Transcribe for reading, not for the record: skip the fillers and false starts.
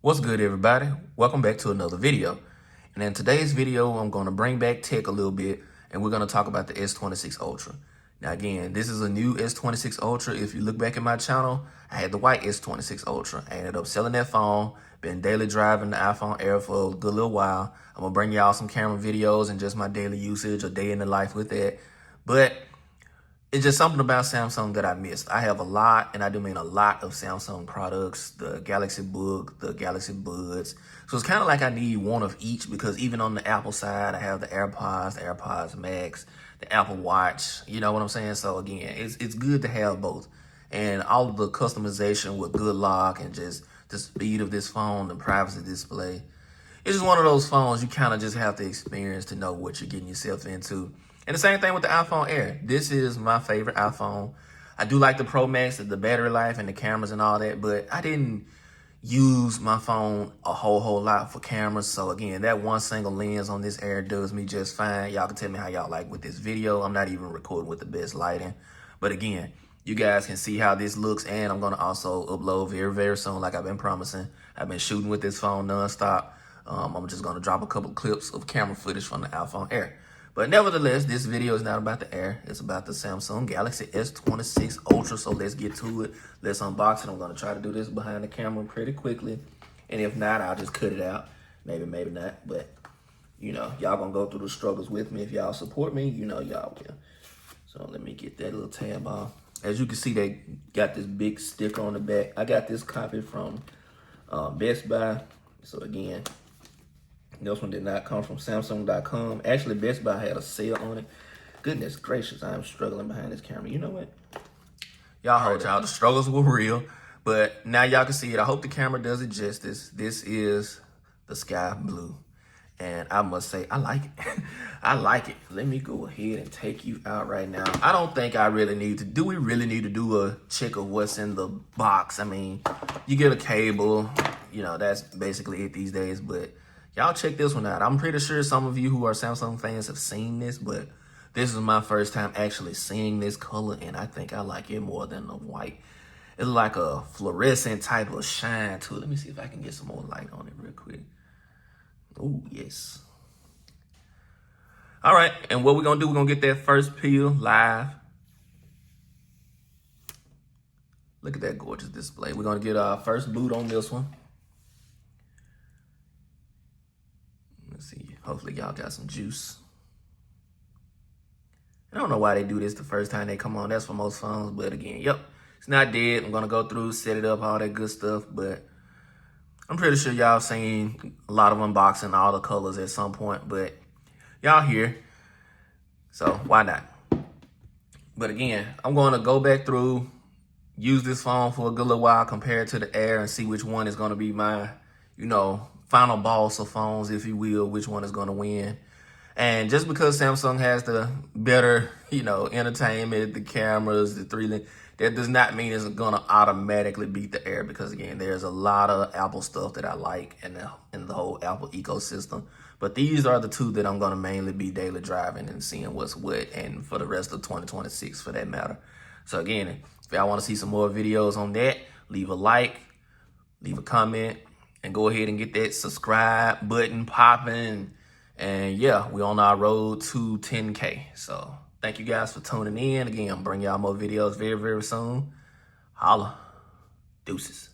What's good, everybody? Welcome back to another video. And in today's video, I'm going to bring back tech a little bit, and we're going to talk about the S26 Ultra. Now, again, this is a new S26 Ultra. If you look back at my channel, I had the white S26 Ultra. I ended up selling that phone, been daily driving the iPhone Air for a good little while. I'm going to bring y'all some camera videos and just my daily usage, a day in the life with that. But it's just something about Samsung that I missed. I have a lot, and I do mean a lot, of Samsung products, the Galaxy Book, the Galaxy Buds. So it's kind of like I need one of each, because even on the Apple side, I have the AirPods Max, the Apple Watch, you know what I'm saying? So again, it's good to have both. And all of the customization with good lock and just the speed of this phone, the privacy display. It's just one of those phones you kind of just have to experience to know what you're getting yourself into. And the same thing with the iPhone Air. This is my favorite iPhone. I do like the Pro Max, the battery life and the cameras and all that, but I didn't use my phone a whole lot for cameras. So again, that one single lens on this Air does me just fine. Y'all can tell me how y'all like with this video. I'm not even recording with the best lighting. But again, you guys can see how this looks, and I'm gonna also upload very soon, like I've been promising. I've been shooting with this phone nonstop. I'm just gonna drop a couple clips of camera footage from the iPhone Air. But nevertheless, this video is not about the Air. It's about the Samsung Galaxy S26 Ultra. So let's get to it. Let's unbox it. I'm going to try to do this behind the camera pretty quickly. And if not, I'll just cut it out. Maybe not. But, you know, y'all going to go through the struggles with me. If y'all support me, you know y'all will. So let me get that little tab off. As you can see, they got this big sticker on the back. I got this copy from Best Buy. So again, this one did not come from Samsung.com. Actually, Best Buy had a sale on it. Goodness gracious, I am struggling behind this camera. You know what? Y'all heard y'all. The struggles were real. But now y'all can see it. I hope the camera does it justice. This is the sky blue. And I must say, I like it. I like it. Let me go ahead and take you out right now. I don't think I really need to. Do we really need to do a check of what's in the box? I mean, you get a cable. You know, that's basically it these days. But y'all check this one out. I'm pretty sure some of you who are Samsung fans have seen this, but this is my first time actually seeing this color, and I think I like it more than the white. It's like a fluorescent type of shine to it. Let me see if I can get some more light on it real quick. Oh, yes. All right, and what we're going to do, we're going to get that first peel live. Look at that gorgeous display. We're going to get our first boot on this one. Let's see. Hopefully y'all got some juice. I don't know why they do this the first time they come on. That's for most phones. But again, yep, it's not dead. I'm going to go through, set it up, all that good stuff. But I'm pretty sure y'all seen a lot of unboxing, all the colors at some point. But y'all here. So why not? But again, I'm going to go back through, use this phone for a good little while, compare it to the Air, and see which one is going to be my, you know, final boss of phones, if you will, which one is going to win. And just because Samsung has the better, you know, entertainment, the cameras, the 3-link, that does not mean it's going to automatically beat the Air, because again, there's a lot of Apple stuff that I like in the whole Apple ecosystem. But these are the two that I'm going to mainly be daily driving and seeing what's what, and for the rest of 2026 for that matter. So again, if y'all want to see some more videos on that, leave a like, leave a comment, and go ahead and get that subscribe button popping. And yeah, we're on our road to 10K. So thank you guys for tuning in. Again, I'm bringing y'all more videos very soon. Holla. Deuces.